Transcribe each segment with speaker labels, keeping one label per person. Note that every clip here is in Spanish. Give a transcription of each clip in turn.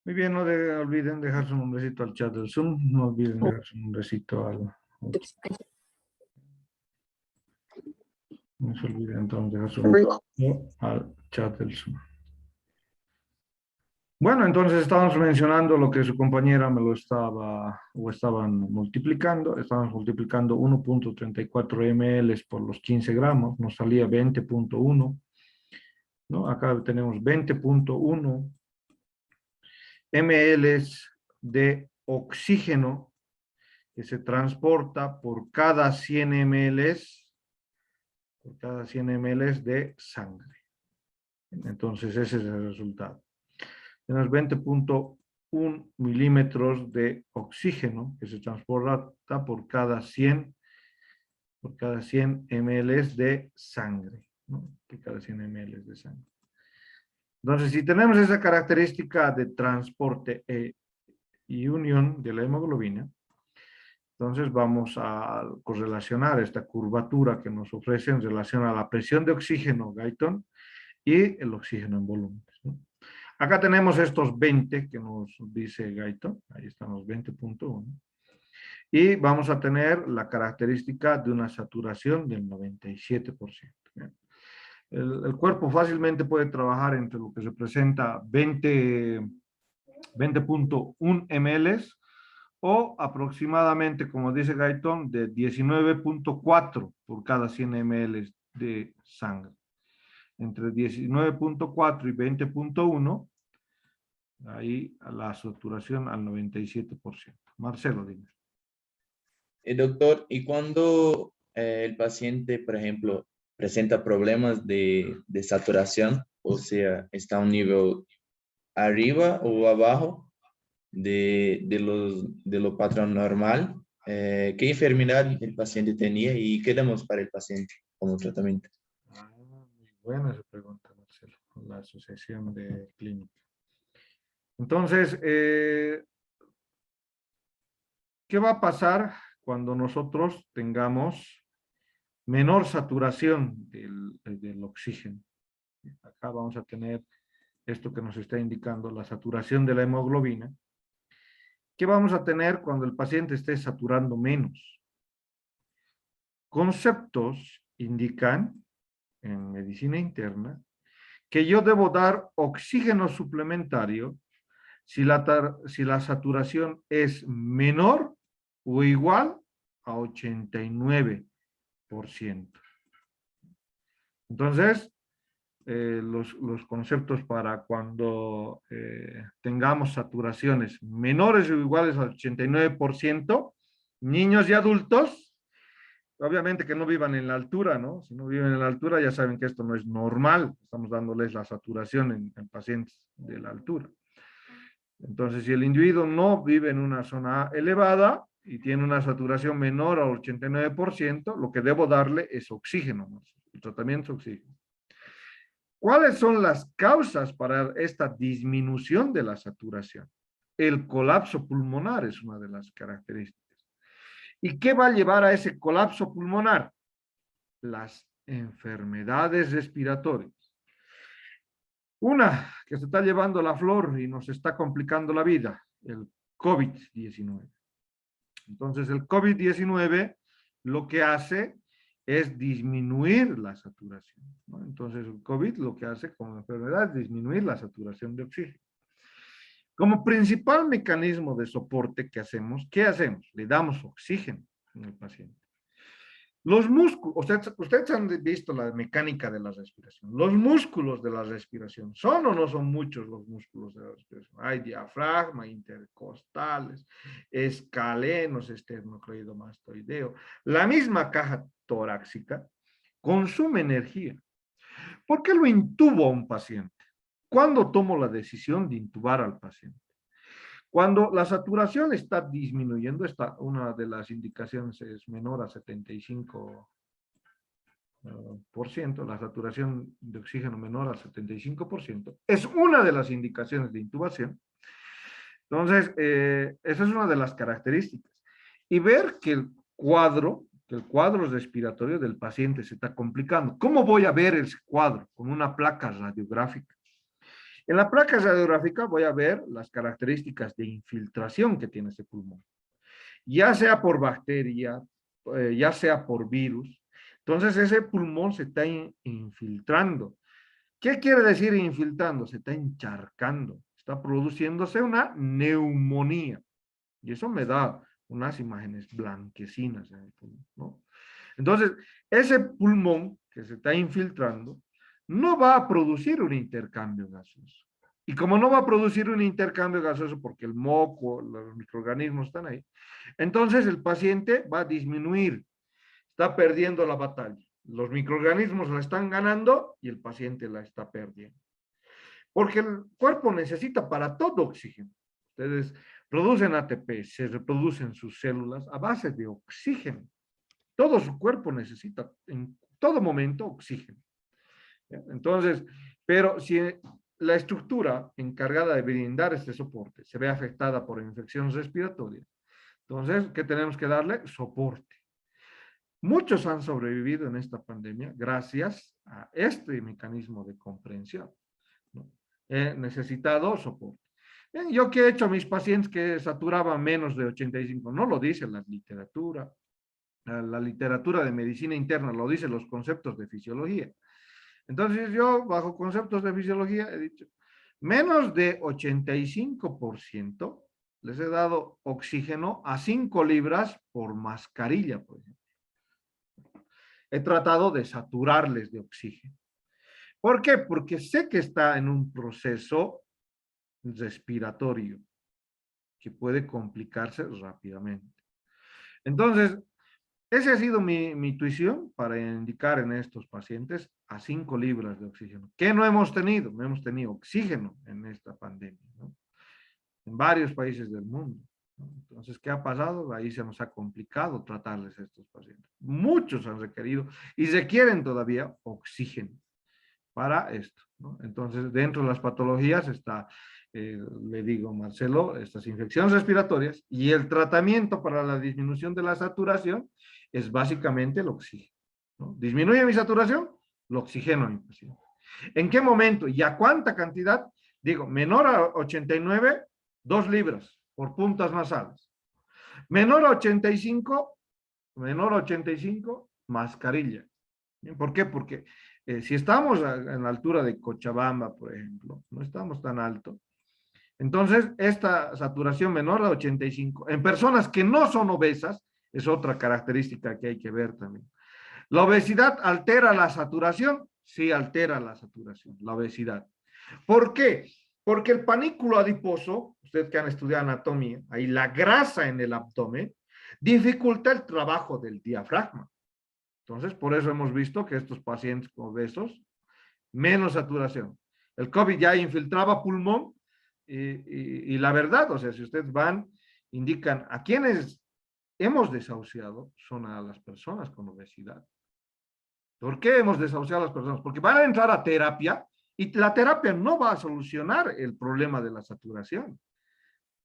Speaker 1: Muy bien, no olviden dejar su nombrecito al chat del Zoom. No olviden dejar su nombrecito no se olviden entonces dejar su nombrecito al chat del Zoom. Bueno, entonces estábamos mencionando lo que su compañera me lo estaba, o estaban multiplicando. Estábamos multiplicando 1.34 ml por los 15 gramos. Nos salía 20.1, ¿no? Acá tenemos 20.1 ml de oxígeno que se transporta por cada 100 ml, de sangre. Entonces ese es el resultado. Tenemos 20.1 milímetros de oxígeno que se transporta por cada 100 ml de sangre, ¿no? Por cada 100 ml de sangre. Entonces, si tenemos esa característica de transporte y unión de la hemoglobina, entonces vamos a correlacionar esta curvatura que nos ofrece en relación a la presión de oxígeno, Guyton, y el oxígeno en volúmenes, ¿no? Acá tenemos estos 20 que nos dice Guyton, ahí están los 20.1, y vamos a tener la característica de una saturación del 97%. El cuerpo fácilmente puede trabajar entre lo que representa 20.1 ml o aproximadamente, como dice Guyton, de 19.4 por cada 100 ml de sangre. Entre 19.4 y 20.1, ahí la saturación al 97%. Marcelo, dime.
Speaker 2: Doctor, ¿y cuando el paciente, por ejemplo, presenta problemas de saturación, o sea, está a un nivel arriba o abajo de lo patrón normal, qué enfermedad el paciente tenía y qué damos para el paciente como tratamiento?
Speaker 1: Muy buena esa pregunta, Marcelo, la asociación de clínica. Entonces, ¿qué va a pasar cuando nosotros tengamos menor saturación del oxígeno? Acá vamos a tener esto que nos está indicando la saturación de la hemoglobina. ¿Qué vamos a tener cuando el paciente esté saturando menos? Conceptos indican en medicina interna que yo debo dar oxígeno suplementario si la saturación es menor o igual a 89%. Entonces, los conceptos para cuando tengamos saturaciones menores o iguales al 89%, niños y adultos, obviamente que no vivan en la altura, ¿no? Si no viven en la altura ya saben que esto no es normal, estamos dándoles la saturación en pacientes de la altura. Entonces, si el individuo no vive en una zona elevada y tiene una saturación menor al 89%, lo que debo darle es oxígeno, ¿no? El tratamiento es oxígeno. ¿Cuáles son las causas para esta disminución de la saturación? El colapso pulmonar es una de las características. ¿Y qué va a llevar a ese colapso pulmonar? Las enfermedades respiratorias. Una que se está llevando la flor y nos está complicando la vida, el COVID-19. Entonces, el COVID-19 lo que hace es disminuir la saturación, ¿no? Entonces, el COVID lo que hace como enfermedad es disminuir la saturación de oxígeno. Como principal mecanismo de soporte que hacemos, ¿qué hacemos? Le damos oxígeno al paciente. Los músculos, ustedes han visto la mecánica de la respiración. Los músculos de la respiración, ¿son o no son muchos los músculos de la respiración? Hay diafragma, intercostales, escalenos, esternocleidomastoideo. La misma caja torácica consume energía. ¿Por qué lo intubo a un paciente? ¿Cuándo tomo la decisión de intubar al paciente? Cuando la saturación está disminuyendo, una de las indicaciones es menor a 75%, la saturación de oxígeno menor a 75%, es una de las indicaciones de intubación. Entonces, esa es una de las características. Y ver que el cuadro respiratorio del paciente se está complicando. ¿Cómo voy a ver ese cuadro? Con una placa radiográfica. En la placa radiográfica voy a ver las características de infiltración que tiene ese pulmón, ya sea por bacteria, ya sea por virus. Entonces ese pulmón se está infiltrando. ¿Qué quiere decir infiltrando? Se está encharcando, está produciéndose una neumonía. Y eso me da unas imágenes blanquecinas en el pulmón, ¿no? Entonces, ese pulmón que se está infiltrando no va a producir un intercambio gaseoso. Y como no va a producir un intercambio gaseoso porque el moco, los microorganismos están ahí, entonces el paciente va a disminuir, está perdiendo la batalla. Los microorganismos la están ganando y el paciente la está perdiendo. Porque el cuerpo necesita para todo oxígeno. Ustedes producen ATP, se reproducen sus células a base de oxígeno. Todo su cuerpo necesita en todo momento oxígeno. Entonces, pero si la estructura encargada de brindar este soporte se ve afectada por infecciones respiratorias, entonces, ¿qué tenemos que darle? Soporte. Muchos han sobrevivido en esta pandemia gracias a este mecanismo de comprensión, ¿no? He necesitado soporte. Bien, yo que he hecho a mis pacientes que saturaban menos de 85, no lo dice la literatura de medicina interna, lo dicen los conceptos de fisiología. Entonces yo, bajo conceptos de fisiología, he dicho, menos de 85% les he dado oxígeno a 5 libras por mascarilla, por ejemplo. He tratado de saturarles de oxígeno. ¿Por qué? Porque sé que está en un proceso respiratorio que puede complicarse rápidamente. Entonces, esa ha sido mi intuición para indicar en estos pacientes a 5 libras de oxígeno. ¿Qué no hemos tenido? No hemos tenido oxígeno en esta pandemia, ¿no? En varios países del mundo, ¿no? Entonces, ¿qué ha pasado? Ahí se nos ha complicado tratarles a estos pacientes. Muchos han requerido y requieren todavía oxígeno para esto, ¿no? Entonces, dentro de las patologías está, le digo, Marcelo, estas infecciones respiratorias y el tratamiento para la disminución de la saturación es básicamente el oxígeno, ¿no? Disminuye mi saturación, lo oxigeno a mi paciente. ¿En qué momento y a cuánta cantidad? Digo, menor a 89, 2 libras por puntas nasales. Menor a 85, mascarilla. ¿Por qué? Porque si estamos en la altura de Cochabamba, por ejemplo, no estamos tan alto, entonces esta saturación menor a 85, en personas que no son obesas, es otra característica que hay que ver también. ¿La obesidad altera la saturación? Sí, altera la saturación, la obesidad. ¿Por qué? Porque el panículo adiposo, ustedes que han estudiado anatomía, ahí la grasa en el abdomen, dificulta el trabajo del diafragma. Entonces, por eso hemos visto que estos pacientes obesos, menos saturación. El COVID ya infiltraba pulmón y la verdad, o sea, si ustedes van, indican a quienes hemos desahuciado, son a las personas con obesidad. ¿Por qué hemos desahuciado a las personas? Porque van a entrar a terapia y la terapia no va a solucionar el problema de la saturación.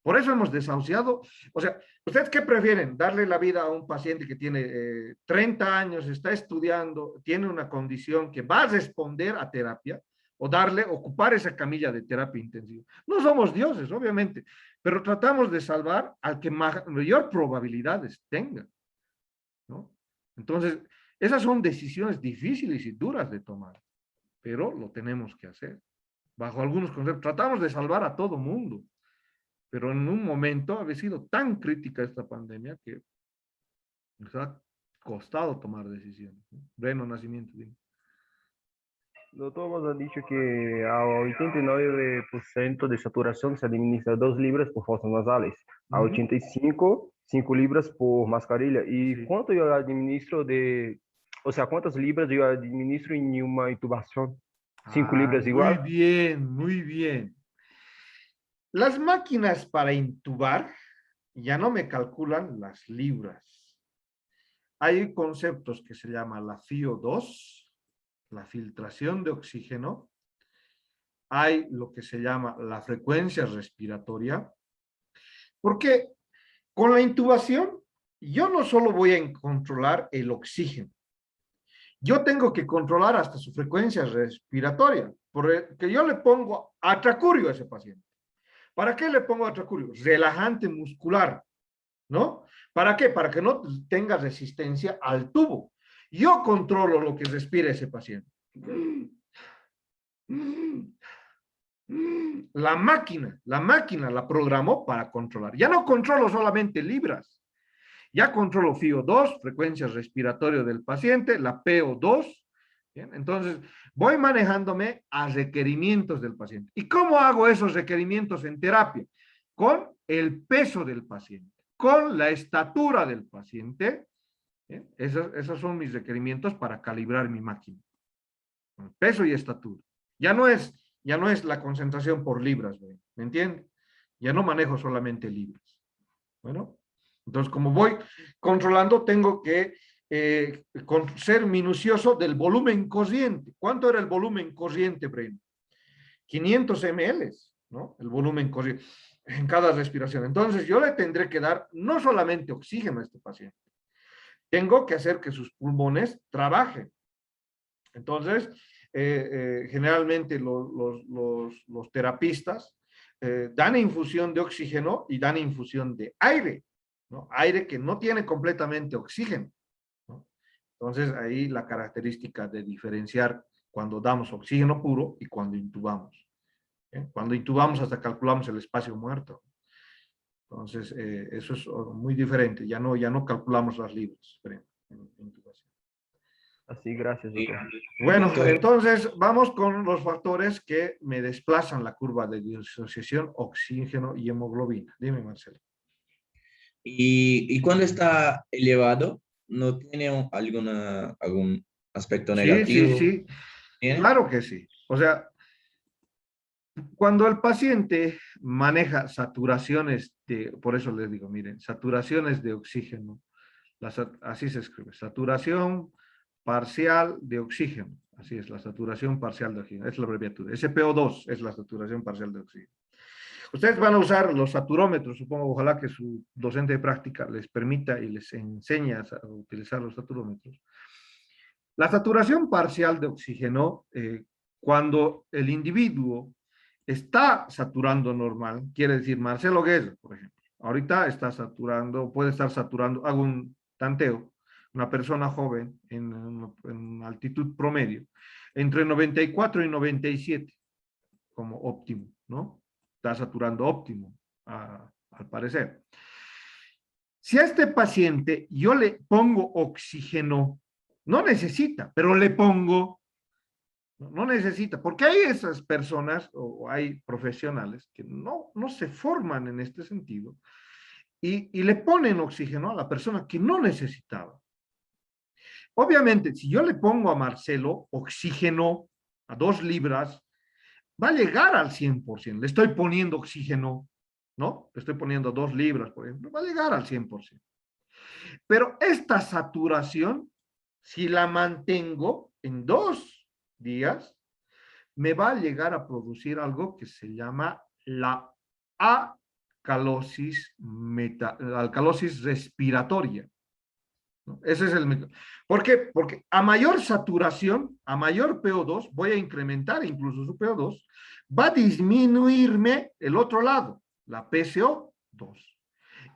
Speaker 1: Por eso hemos desahuciado. O sea, ¿ustedes qué prefieren? ¿Darle la vida a un paciente que tiene 30 años, está estudiando, tiene una condición que va a responder a terapia? ¿O darle, ocupar esa camilla de terapia intensiva? No somos dioses, obviamente, pero tratamos de salvar al que mayor probabilidades tenga, ¿no? Entonces, esas son decisiones difíciles y duras de tomar, pero lo tenemos que hacer. Bajo algunos conceptos, tratamos de salvar a todo mundo, pero en un momento ha sido tan crítica esta pandemia que nos ha costado tomar decisiones, ¿no? Breno Nacimiento. Dime.
Speaker 3: Doctor, vos has dicho que a 89% de saturación se administra 2 libras por fosas nasales, a 85, 5 libras por mascarilla. ¿Y
Speaker 1: Sí.
Speaker 3: cuánto yo administro o sea, cuántas libras yo administro en una intubación? 5 libras
Speaker 1: Muy
Speaker 3: igual.
Speaker 1: bien, muy bien. Las máquinas para intubar ya no me calculan las libras. Hay conceptos que se llama la FiO2, la filtración de oxígeno. Hay lo que se llama la frecuencia respiratoria. Porque con la intubación, yo no solo voy a controlar el oxígeno, yo tengo que controlar hasta su frecuencia respiratoria, porque yo le pongo atracurio a ese paciente. ¿Para qué le pongo atracurio? Relajante muscular, ¿no? ¿Para qué? Para que no tenga resistencia al tubo. Yo controlo lo que respira ese paciente. La máquina la programó para controlar. Ya no controlo solamente libras, ya controlo FiO2, frecuencia respiratoria del paciente, la PO2. ¿Bien? Entonces, voy manejándome a requerimientos del paciente. ¿Y cómo hago esos requerimientos en terapia? Con el peso del paciente, con la estatura del paciente. ¿Bien? Esos son mis requerimientos para calibrar mi máquina. Peso y estatura. Ya no es la concentración por libras, ¿me entiende? Ya no manejo solamente libras. Bueno, entonces como voy controlando, tengo que ser minucioso del volumen corriente. ¿Cuánto era el volumen corriente, Breno? 500 ml, ¿no? El volumen corriente en cada respiración. Entonces yo le tendré que dar no solamente oxígeno a este paciente, tengo que hacer que sus pulmones trabajen. Entonces, generalmente los terapistas dan infusión de oxígeno y dan infusión de aire, ¿no? Aire que no tiene completamente oxígeno, ¿no? Entonces, ahí la característica de diferenciar cuando damos oxígeno puro y cuando intubamos. Cuando intubamos hasta calculamos el espacio muerto. Entonces, eso es muy diferente. Ya no calculamos las libras en intubación.
Speaker 3: Así, gracias, doctor.
Speaker 1: Bueno,
Speaker 2: Doctor,
Speaker 1: entonces vamos con los factores que me desplazan la curva de disociación, oxígeno y hemoglobina. Dime, Marcelo.
Speaker 2: y cuando está elevado, ¿no tiene algún aspecto negativo?
Speaker 1: Sí,
Speaker 2: ¿Tiene?
Speaker 1: claro que sí. O sea, cuando el paciente maneja saturaciones por eso les digo, miren, saturaciones de oxígeno, así se escribe, saturación parcial de oxígeno. Así es, la saturación parcial de oxígeno. Es la abreviatura. SPO2 es la saturación parcial de oxígeno. Ustedes van a usar los saturómetros, supongo, ojalá que su docente de práctica les permita y les enseñe a utilizar los saturómetros. La saturación parcial de oxígeno, cuando el individuo está saturando normal, quiere decir Marcelo Guerra, por ejemplo, ahorita está saturando, puede estar saturando, hago un tanteo, una persona joven en altitud promedio, entre 94 y 97 como óptimo, ¿no? Está saturando óptimo, al parecer. Si a este paciente yo le pongo oxígeno, no necesita, pero le pongo, no necesita, porque hay esas personas o hay profesionales que no se forman en este sentido y le ponen oxígeno a la persona que no necesitaba. Obviamente, si yo le pongo a Marcelo oxígeno a 2 libras, va a llegar al 100%. Le estoy poniendo oxígeno, ¿no? Le estoy poniendo 2 libras, por ejemplo, va a llegar al 100%. Pero esta saturación, si la mantengo en 2 días, me va a llegar a producir algo que se llama la alcalosis respiratoria, ¿no? Ese es el... ¿Por qué? Porque a mayor saturación, a mayor PO2, voy a incrementar incluso su PO2, va a disminuirme el otro lado, la PCO2.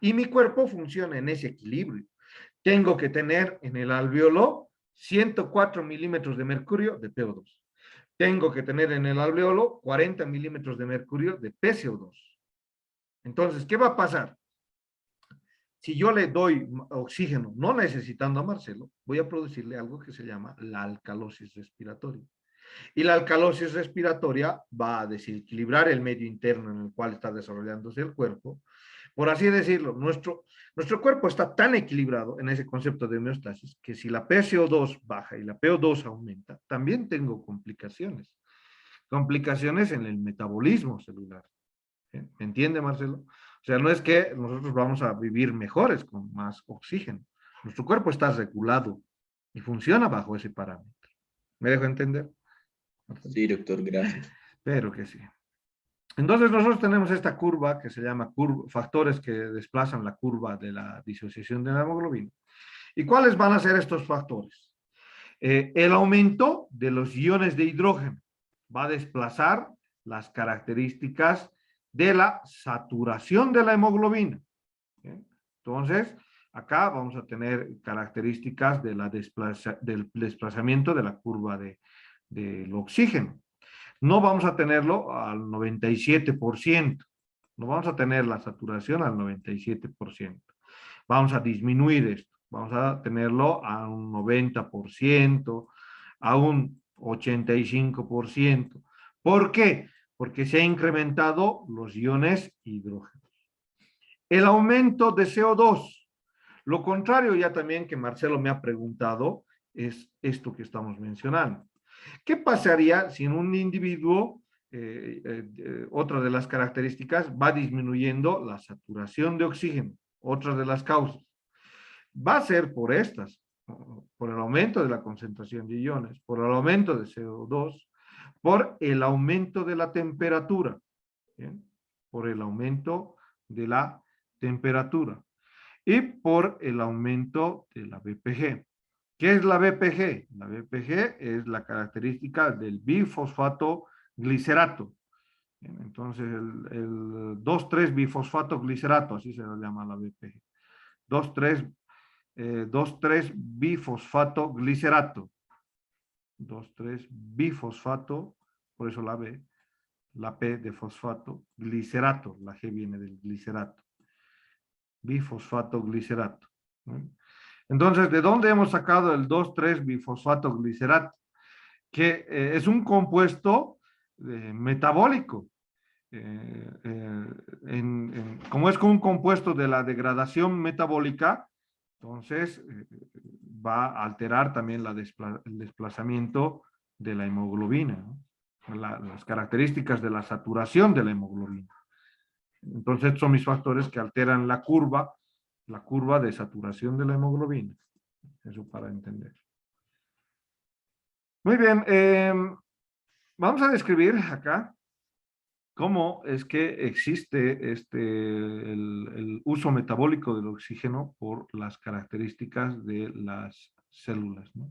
Speaker 1: Y mi cuerpo funciona en ese equilibrio. Tengo que tener en el alveolo 104 milímetros de mercurio de PO2. Tengo que tener en el alveolo 40 milímetros de mercurio de PCO2. Entonces, ¿qué va a pasar? Si yo le doy oxígeno no necesitando a Marcelo, voy a producirle algo que se llama la alcalosis respiratoria. Y la alcalosis respiratoria va a desequilibrar el medio interno en el cual está desarrollándose el cuerpo. Por así decirlo, nuestro cuerpo está tan equilibrado en ese concepto de homeostasis que si la PCO2 baja y la PO2 aumenta, también tengo complicaciones. Complicaciones en el metabolismo celular. ¿Me entiende, Marcelo? O sea, no es que nosotros vamos a vivir mejores con más oxígeno. Nuestro cuerpo está regulado y funciona bajo ese parámetro. ¿Me dejo entender?
Speaker 2: Sí, doctor, gracias.
Speaker 1: Pero que sí. Entonces nosotros tenemos esta curva que se llama factores que desplazan la curva de la disociación de la hemoglobina. ¿Y cuáles van a ser estos factores? El aumento de los iones de hidrógeno va a desplazar las características de la saturación de la hemoglobina. ¿Bien? Entonces, acá vamos a tener características de del desplazamiento de la curva del oxígeno. No vamos a tenerlo al 97%. No vamos a tener la saturación al 97%. Vamos a disminuir esto. Vamos a tenerlo a un 90%, a un 85%. ¿Por qué? Porque se han incrementado los iones hidrógeno. El aumento de CO2. Lo contrario ya también que Marcelo me ha preguntado es esto que estamos mencionando. ¿Qué pasaría si en un individuo, otra de las características, va disminuyendo la saturación de oxígeno? Otra de las causas. Va a ser por estas, por el aumento de la concentración de iones, por el aumento de CO2, por el aumento de la temperatura, ¿bien? Por el aumento de la temperatura y por el aumento de la BPG. ¿Qué es la BPG? La BPG es la característica del bifosfato glicerato. Entonces, el 2,3 bifosfato glicerato, así se le llama la BPG. 2,3 bifosfato glicerato. 2,3 bifosfato, por eso la B, la P de fosfato, glicerato, la G viene del glicerato. Bifosfato glicerato. Entonces, ¿de dónde hemos sacado el 2,3 bifosfato glicerato? Que es un compuesto metabólico. Como es un compuesto de la degradación metabólica, entonces va a alterar también el desplazamiento de la hemoglobina, ¿no? Las características de la saturación de la hemoglobina. Entonces son mis factores que alteran la curva de saturación de la hemoglobina. Eso para entender. Muy bien, vamos a describir acá cómo es que existe el uso metabólico del oxígeno por las características de las células, ¿no?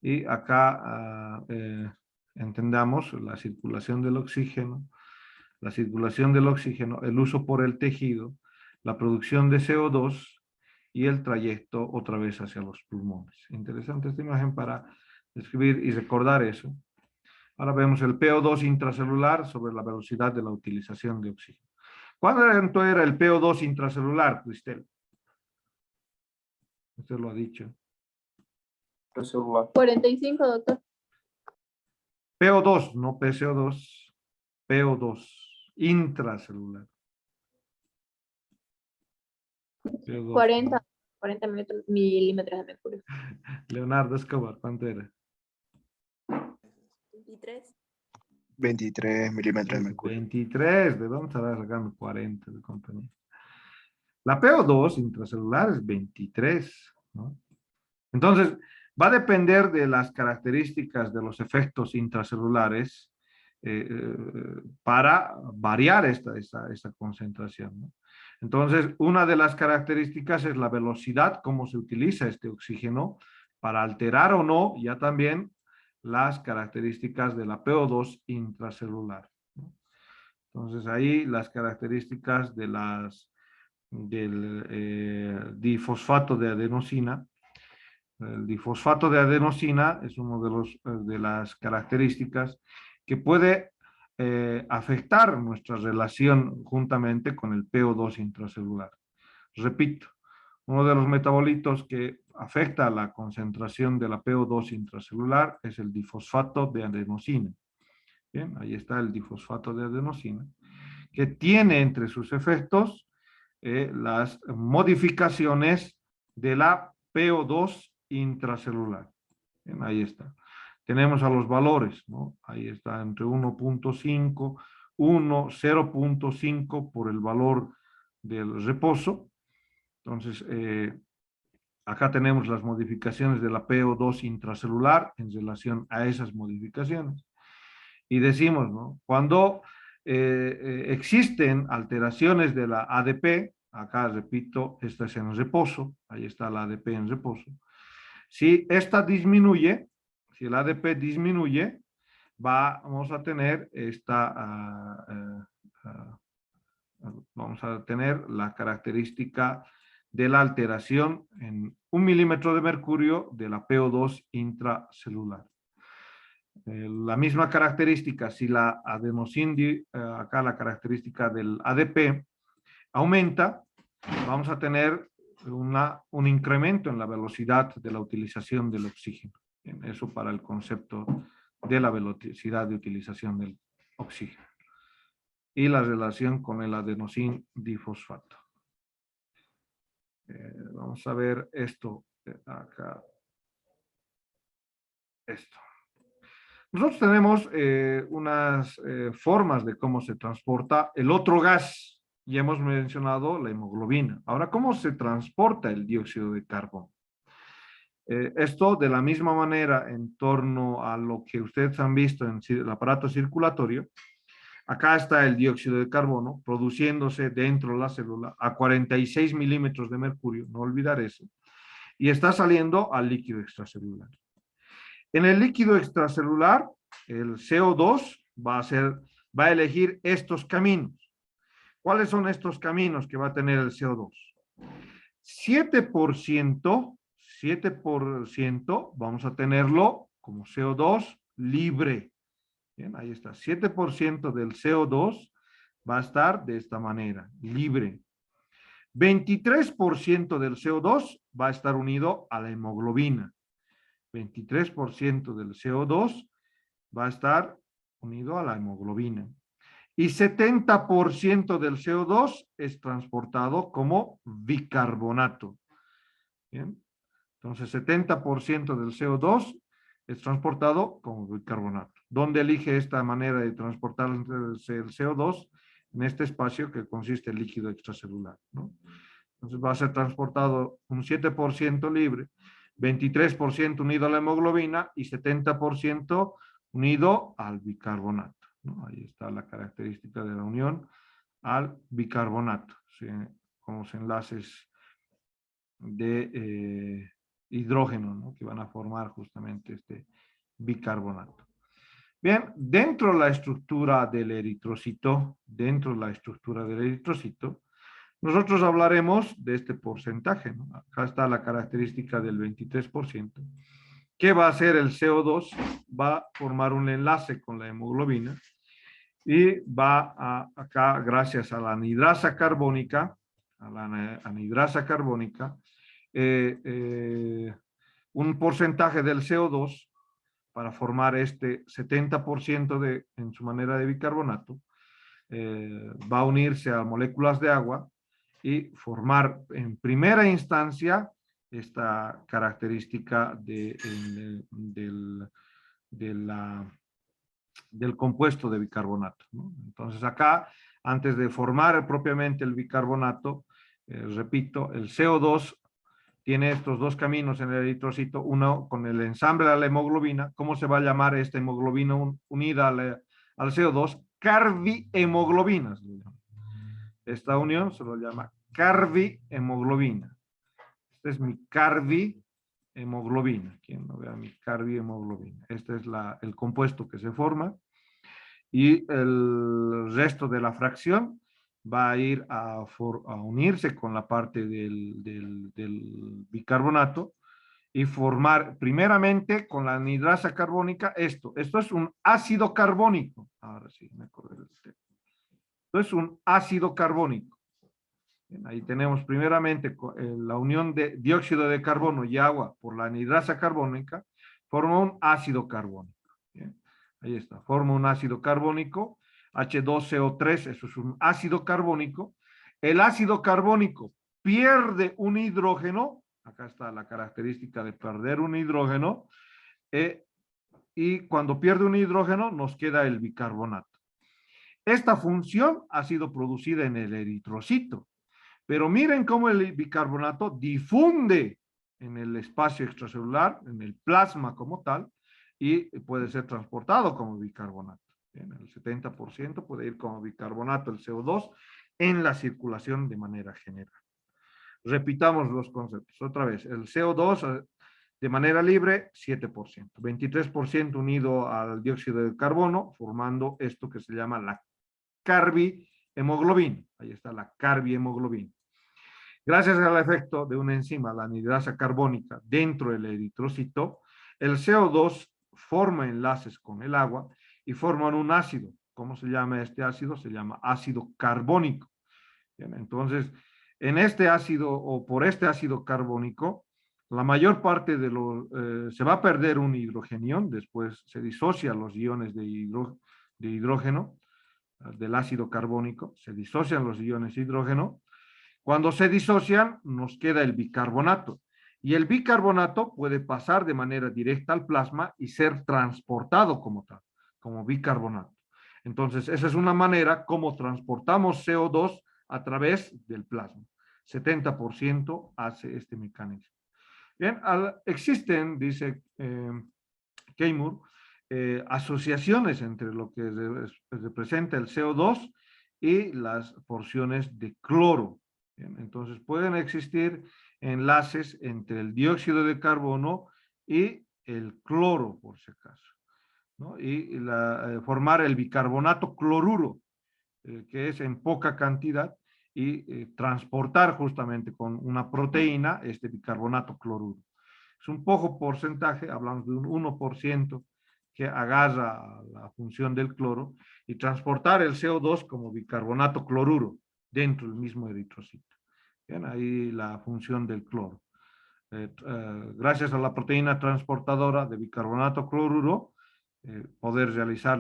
Speaker 1: Y acá entendamos la circulación del oxígeno, el uso por el tejido, la producción de CO2 y el trayecto otra vez hacia los pulmones. Interesante esta imagen para describir y recordar eso. Ahora vemos el PO2 intracelular sobre la velocidad de la utilización de oxígeno. ¿Cuánto era el PO2 intracelular, Cristel? Usted lo ha dicho.
Speaker 4: 45, doctor.
Speaker 1: PO2, no PCO2. PO2 intracelular. PO2,
Speaker 4: 40 milímetros de mercurio.
Speaker 1: Leonardo Escobar, ¿cuánto era?
Speaker 4: 23.
Speaker 5: 23 milímetros de mercurio.
Speaker 1: 23, ¿de dónde estará sacando 40 de compañía? La PO2 intracelular es 23, ¿no? Entonces, va a depender de las características de los efectos intracelulares para variar esta concentración, ¿no? Entonces, una de las características es la velocidad, cómo se utiliza este oxígeno para alterar o no ya también las características de la PO2 intracelular, ¿no? Entonces, ahí las características del difosfato de adenosina. El difosfato de adenosina es uno de las características que puede afectar nuestra relación juntamente con el PO2 intracelular. Repito, uno de los metabolitos que afecta la concentración de la PO2 intracelular es el difosfato de adenosina. Bien, ahí está el difosfato de adenosina, que tiene entre sus efectos las modificaciones de la PO2 intracelular. Bien, ahí está. Tenemos a los valores, ¿no? Ahí está entre 1.5, 1, 0.5 por el valor del reposo. Entonces, acá tenemos las modificaciones de la PO2 intracelular en relación a esas modificaciones. Y decimos, ¿no? Cuando existen alteraciones de la ADP, acá repito, esta es en reposo, ahí está la ADP en reposo. Si esta disminuye, si el ADP disminuye, vamos a tener vamos a tener la característica de la alteración en 1 milímetro de mercurio de la PO2 intracelular. La misma característica, si la acá la característica del ADP aumenta, vamos a tener un incremento en la velocidad de la utilización del oxígeno. Bien, eso para el concepto de la velocidad de utilización del oxígeno. Y la relación con el adenosín difosfato. Vamos a ver esto acá. Esto. Nosotros tenemos unas formas de cómo se transporta el otro gas. Ya hemos mencionado la hemoglobina. Ahora, ¿cómo se transporta el dióxido de carbono? Esto de la misma manera en torno a lo que ustedes han visto en el aparato circulatorio. Acá está el dióxido de carbono produciéndose dentro de la célula a 46 milímetros de mercurio, no olvidar eso, y está saliendo al líquido extracelular. En el líquido extracelular, el CO2 va a elegir estos caminos. ¿Cuáles son estos caminos que va a tener el CO2? 7% vamos a tenerlo como CO2 libre. Bien, ahí está. 7% del CO2 va a estar de esta manera, libre. 23% del CO2 va a estar unido a la hemoglobina. 23% del CO2 va a estar unido a la hemoglobina. Y 70% del CO2 es transportado como bicarbonato. Bien. Entonces, 70% del CO2 es transportado como bicarbonato. ¿Dónde elige esta manera de transportar el CO2? En este espacio que consiste en líquido extracelular, ¿no? Entonces va a ser transportado un 7% libre, 23% unido a la hemoglobina y 70% unido al bicarbonato, ¿no? Ahí está la característica de la unión al bicarbonato, ¿sí? Con los enlaces de hidrógeno, ¿no? Que van a formar justamente este bicarbonato. Bien, dentro de la estructura del eritrocito, nosotros hablaremos de este porcentaje, ¿no? Acá está la característica del 23%. ¿Qué va a hacer el CO2? Va a formar un enlace con la hemoglobina y va acá, gracias a la anhidrasa carbónica, un porcentaje del CO2 para formar este 70% en su manera de bicarbonato, va a unirse a moléculas de agua y formar en primera instancia esta característica del compuesto de bicarbonato, ¿no? Entonces acá, antes de formar propiamente el bicarbonato, repito, el CO2 tiene estos dos caminos en el eritrocito, uno con el ensamble de la hemoglobina. ¿Cómo se va a llamar esta hemoglobina unida al CO2? Carbihemoglobina. Esta unión se lo llama carbihemoglobina. Esta es mi carbihemoglobina. ¿Quién no vea mi carbihemoglobina? Este es el compuesto que se forma y el resto de la fracción va a ir a unirse con la parte del bicarbonato y formar primeramente con la anhidrasa carbónica esto. Esto es un ácido carbónico. Ahora sí, me acordé del tema. Esto es un ácido carbónico. Bien, ahí tenemos primeramente la unión de dióxido de carbono y agua por la anhidrasa carbónica, forma un ácido carbónico. Bien, ahí está, forma un ácido carbónico, H2CO3, eso es un ácido carbónico. El ácido carbónico pierde un hidrógeno, acá está la característica de perder un hidrógeno, y cuando pierde un hidrógeno nos queda el bicarbonato. Esta función ha sido producida en el eritrocito, pero miren cómo el bicarbonato difunde en el espacio extracelular, en el plasma como tal, y puede ser transportado como bicarbonato. Bien, el 70% puede ir como bicarbonato, el CO2, en la circulación de manera general. Repitamos los conceptos. Otra vez, el CO2 De manera libre, 7%. 23% unido al dióxido de carbono, formando esto que se llama la carbihemoglobina. Ahí está la carbihemoglobina. Gracias al efecto de una enzima, la anidrasa carbónica, dentro del eritrocito, el CO2 forma enlaces con el agua y forman un ácido. ¿Cómo se llama este ácido? Se llama ácido carbónico. Bien, entonces, en este ácido o por este ácido carbónico, la mayor parte de se va a perder un hidrogenión, después se disocian los iones de hidrógeno del ácido carbónico, se disocian los iones de hidrógeno. Cuando se disocian, nos queda el bicarbonato. Y el bicarbonato puede pasar de manera directa al plasma y ser transportado como tal, como bicarbonato. Entonces, esa es una manera como transportamos CO2 a través del plasma. 70% hace este mecanismo. Bien, existen, dice Keimur, asociaciones entre lo que representa el CO2 y las porciones de cloro. Bien, entonces pueden existir enlaces entre el dióxido de carbono y el cloro, por si acaso, ¿no? Y formar el bicarbonato cloruro, que es en poca cantidad, y transportar justamente con una proteína este bicarbonato cloruro. Es un poco porcentaje, hablamos de un 1% que agarra la función del cloro y transportar el CO2 como bicarbonato cloruro dentro del mismo eritrocito. Bien, ahí la función del cloro. Gracias a la proteína transportadora de bicarbonato cloruro, poder realizar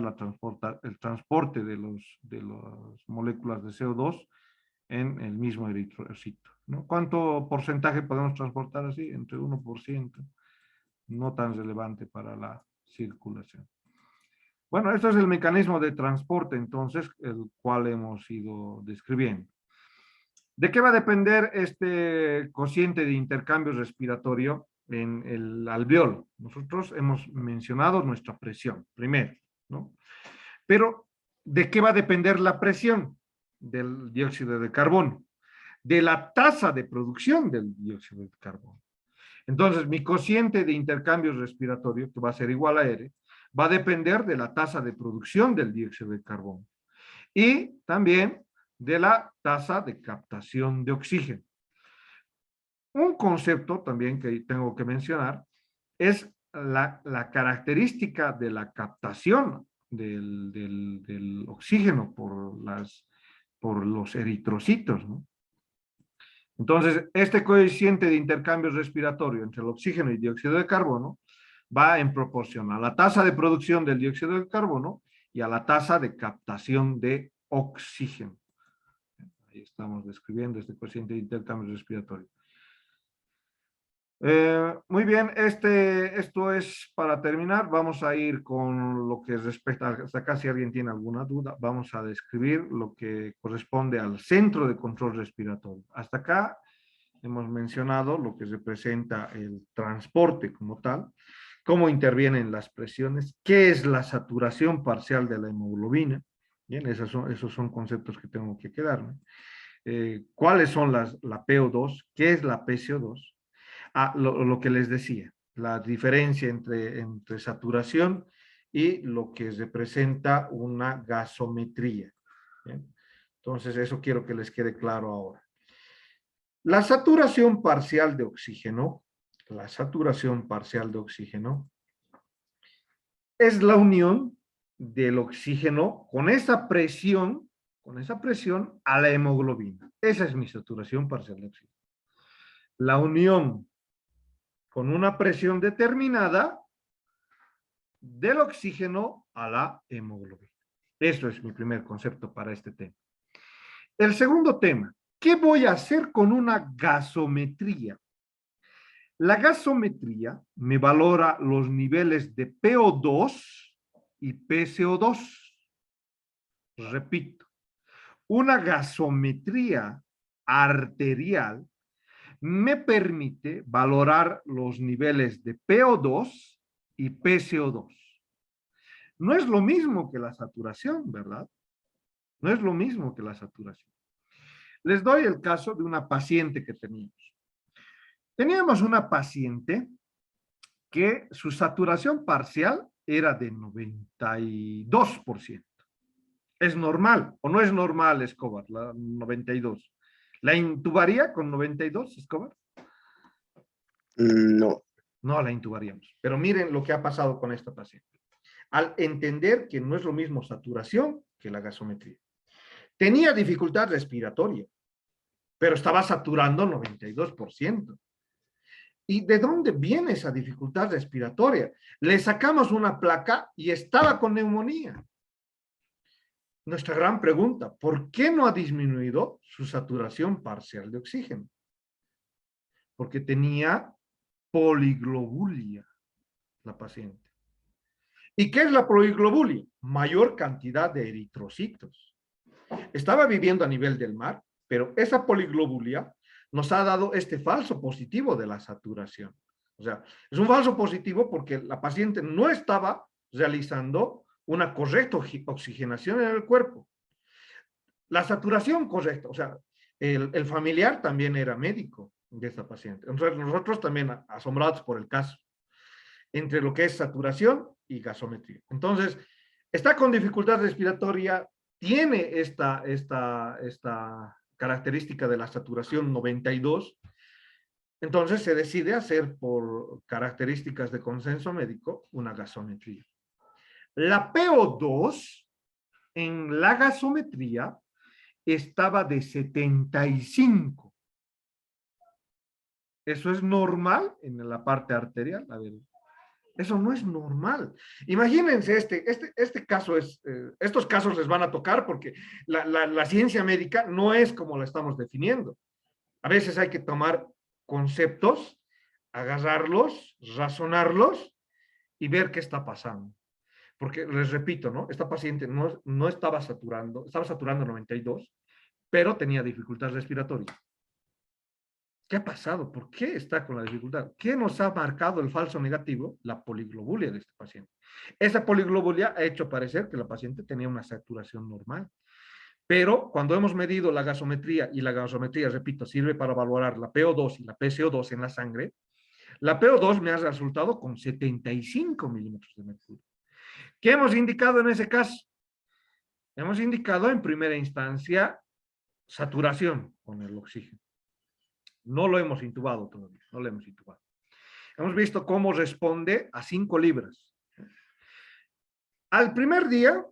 Speaker 1: el transporte de las moléculas de CO2 en el mismo eritrocito, ¿no? ¿Cuánto porcentaje podemos transportar así? Entre 1%, no tan relevante para la circulación. Bueno, esto es el mecanismo de transporte, entonces, el cual hemos ido describiendo. ¿De qué va a depender este cociente de intercambio respiratorio en el alveolo? Nosotros hemos mencionado nuestra presión, primero, ¿no? Pero, ¿de qué va a depender la presión del dióxido de carbono? De la tasa de producción del dióxido de carbono. Entonces, mi cociente de intercambio respiratorio, que va a ser igual a R, va a depender de la tasa de producción del dióxido de carbono y también de la tasa de captación de oxígeno. Un concepto también que tengo que mencionar es la característica de la captación del oxígeno por los eritrocitos, ¿no? Entonces, este coeficiente de intercambio respiratorio entre el oxígeno y el dióxido de carbono va en proporción a la tasa de producción del dióxido de carbono y a la tasa de captación de oxígeno. Ahí estamos describiendo este coeficiente de intercambio respiratorio. Muy bien, esto es para terminar. Vamos a ir con lo que respecta, hasta acá si alguien tiene alguna duda, vamos a describir lo que corresponde al centro de control respiratorio. Hasta acá hemos mencionado lo que representa el transporte como tal, cómo intervienen las presiones, qué es la saturación parcial de la hemoglobina. Bien, esos son conceptos que tengo que quedarme. ¿Cuáles son la PO2? ¿Qué es la PCO2? Lo que les decía, la diferencia entre saturación y lo que representa una gasometría. ¿Bien? Entonces, eso quiero que les quede claro ahora. La saturación parcial de oxígeno, es la unión del oxígeno con esa presión a la hemoglobina. Esa es mi saturación parcial de oxígeno. La unión con una presión determinada del oxígeno a la hemoglobina. Eso es mi primer concepto para este tema. El segundo tema, ¿qué voy a hacer con una gasometría? La gasometría me valora los niveles de PO2 y PCO2. Repito, una gasometría arterial me permite valorar los niveles de PO2 y PCO2. No es lo mismo que la saturación, ¿verdad? No es lo mismo que la saturación. Les doy el caso de una paciente que teníamos. Teníamos una paciente que su saturación parcial era de 92%. ¿Es normal o no es normal, Escobar, la 92? ¿La intubaría con 92, Escobar?
Speaker 5: No.
Speaker 1: No la intubaríamos. Pero miren lo que ha pasado con esta paciente. Al entender que no es lo mismo saturación que la gasometría. Tenía dificultad respiratoria, pero estaba saturando 92%. ¿Y de dónde viene esa dificultad respiratoria? Le sacamos una placa y estaba con neumonía. Nuestra gran pregunta, ¿por qué no ha disminuido su saturación parcial de oxígeno? Porque tenía poliglobulia la paciente. ¿Y qué es la poliglobulia? Mayor cantidad de eritrocitos. Estaba viviendo a nivel del mar, pero esa poliglobulia nos ha dado este falso positivo de la saturación. O sea, es un falso positivo porque la paciente no estaba realizando una correcta oxigenación en el cuerpo. La saturación correcta, o sea, el familiar también era médico de esta paciente. Entonces, nosotros también asombrados por el caso, entre lo que es saturación y gasometría. Entonces, está con dificultad respiratoria, tiene esta característica de la saturación 92, entonces se decide hacer por características de consenso médico una gasometría. La PO2 en la gasometría estaba de 75. ¿Eso es normal en la parte arterial? A ver, eso no es normal. Imagínense este caso estos casos les van a tocar porque la ciencia médica no es como la estamos definiendo. A veces hay que tomar conceptos, agarrarlos, razonarlos y ver qué está pasando. Porque les repito, ¿no? Esta paciente no estaba saturando 92, pero tenía dificultad respiratoria. ¿Qué ha pasado? ¿Por qué está con la dificultad? ¿Qué nos ha marcado el falso negativo? La poliglobulia de este paciente. Esa poliglobulia ha hecho parecer que la paciente tenía una saturación normal. Pero cuando hemos medido la gasometría, y la gasometría, repito, sirve para valorar la PO2 y la PCO2 en la sangre, la PO2 me ha resultado con 75 milímetros de mercurio. ¿Qué hemos indicado en ese caso? Hemos indicado en primera instancia saturación con el oxígeno. No lo hemos intubado todavía, no lo hemos intubado. Hemos visto cómo responde a 5 libras. Al primer día,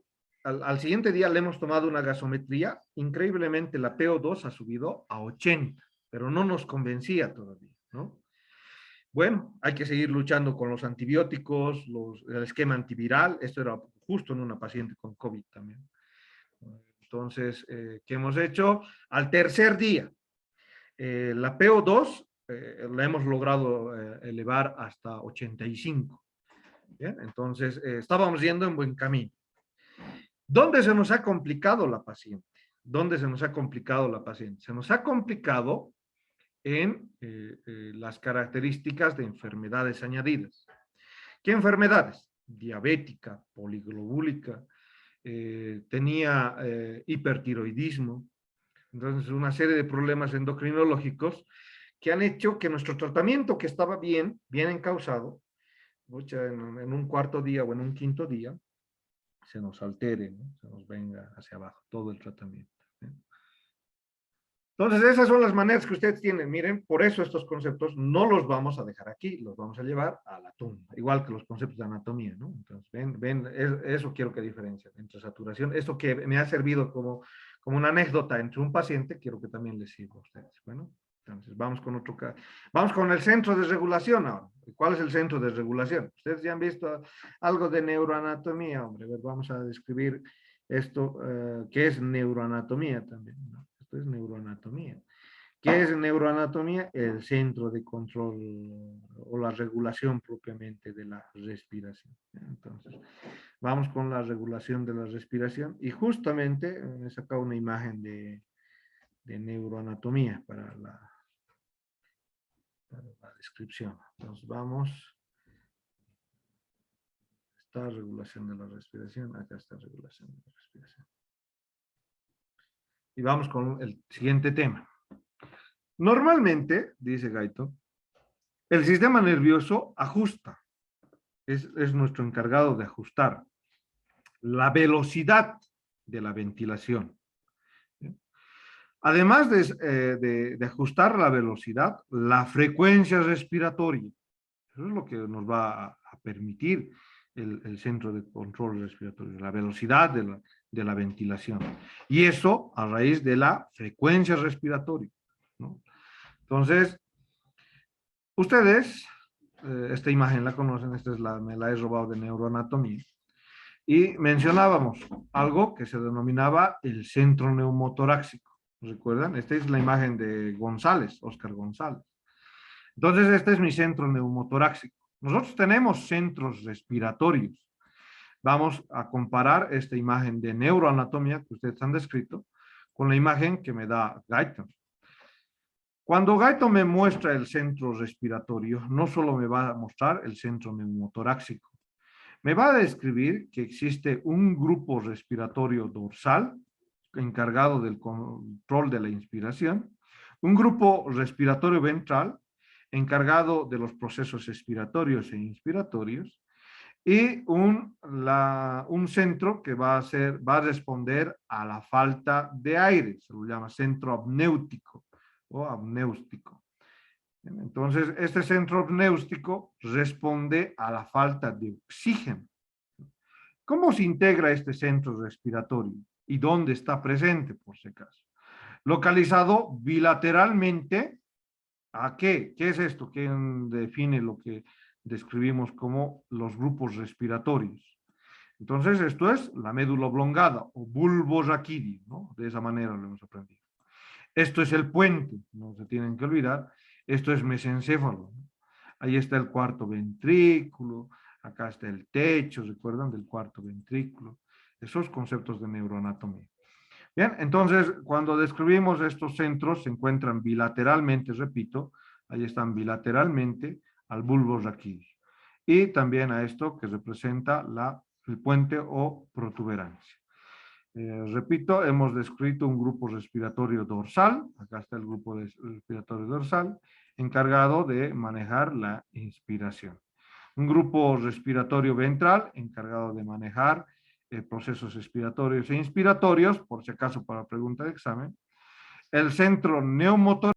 Speaker 1: al siguiente día le hemos tomado una gasometría, increíblemente la PO2 ha subido a 80, pero no nos convencía todavía, ¿no? Bueno, hay que seguir luchando con los antibióticos, el esquema antiviral, esto era justo en una paciente con COVID también. Entonces, ¿qué hemos hecho? Al tercer día, la PO2 la hemos logrado elevar hasta 85. ¿Bien? Entonces, estábamos yendo en buen camino. ¿Dónde se nos ha complicado la paciente? ¿Dónde se nos ha complicado la paciente? Se nos ha complicado en las características de enfermedades añadidas. ¿Qué enfermedades? Diabética, poliglobúlica, tenía hipertiroidismo, entonces una serie de problemas endocrinológicos que han hecho que nuestro tratamiento, que estaba bien encausado, en un cuarto día o en un quinto día, se nos altere, ¿no? Se nos venga hacia abajo todo el tratamiento. ¿Sí? Entonces, esas son las maneras que ustedes tienen. Miren, por eso estos conceptos no los vamos a dejar aquí, los vamos a llevar a la tumba, igual que los conceptos de anatomía, ¿no? Entonces, ven, eso quiero que diferencien entre saturación. Esto que me ha servido como una anécdota entre un paciente, quiero que también les sirva a ustedes. Bueno, entonces vamos con otro caso. Vamos con el centro de regulación ahora. ¿Cuál es el centro de regulación? Ustedes ya han visto algo de neuroanatomía, hombre. A ver, vamos a describir esto, que es neuroanatomía también, ¿no? Esto es neuroanatomía. ¿Qué es neuroanatomía? El centro de control o la regulación propiamente de la respiración. Entonces, vamos con la regulación de la respiración y justamente he sacado una imagen de neuroanatomía para la descripción. Entonces, vamos. Está regulación de la respiración. Acá está regulación de la respiración. Y vamos con el siguiente tema. Normalmente, dice Gaito, el sistema nervioso ajusta es nuestro encargado de ajustar la velocidad de la ventilación. Además de ajustar la velocidad, la frecuencia respiratoria. Eso es lo que nos va a permitir el centro de control respiratorio, la velocidad de la ventilación. Y eso a raíz de la frecuencia respiratoria, ¿no? Entonces, ustedes, esta imagen la conocen, me la he robado de neuroanatomía. Y mencionábamos algo que se denominaba el centro neumotorácico. ¿Recuerdan? Esta es la imagen de González, Óscar González. Entonces, este es mi centro neumotorácico. Nosotros tenemos centros respiratorios. Vamos a comparar esta imagen de neuroanatomía que ustedes han descrito con la imagen que me da Guyton. Cuando Guyton me muestra el centro respiratorio, no solo me va a mostrar el centro neumotorácico, me va a describir que existe un grupo respiratorio dorsal encargado del control de la inspiración, un grupo respiratorio ventral encargado de los procesos expiratorios e inspiratorios, y un centro que va a responder a la falta de aire, se lo llama centro apnéutico o apnéustico. Entonces, este centro apnéustico responde a la falta de oxígeno. ¿Cómo se integra este centro respiratorio? ¿Y dónde está presente, por si acaso? Localizado bilateralmente, ¿a qué? ¿Qué es esto? ¿Quién define lo que describimos como los grupos respiratorios? Entonces, esto es la médula oblongada o bulbo raquídeo, ¿no? De esa manera lo hemos aprendido. Esto es el puente, no se tienen que olvidar. Esto es mesencéfalo, ¿no? Ahí está el cuarto ventrículo, acá está el techo, ¿recuerdan? Del cuarto ventrículo. Esos conceptos de neuroanatomía. Bien, entonces, cuando describimos estos centros, se encuentran bilateralmente, repito, ahí están bilateralmente al bulbo raquídeo. Y también a esto que representa el puente o protuberancia. Repito, hemos descrito un grupo respiratorio dorsal, acá está el grupo respiratorio dorsal, encargado de manejar la inspiración. Un grupo respiratorio ventral, encargado de manejar procesos expiratorios e inspiratorios, por si acaso para pregunta de examen. El centro neumotor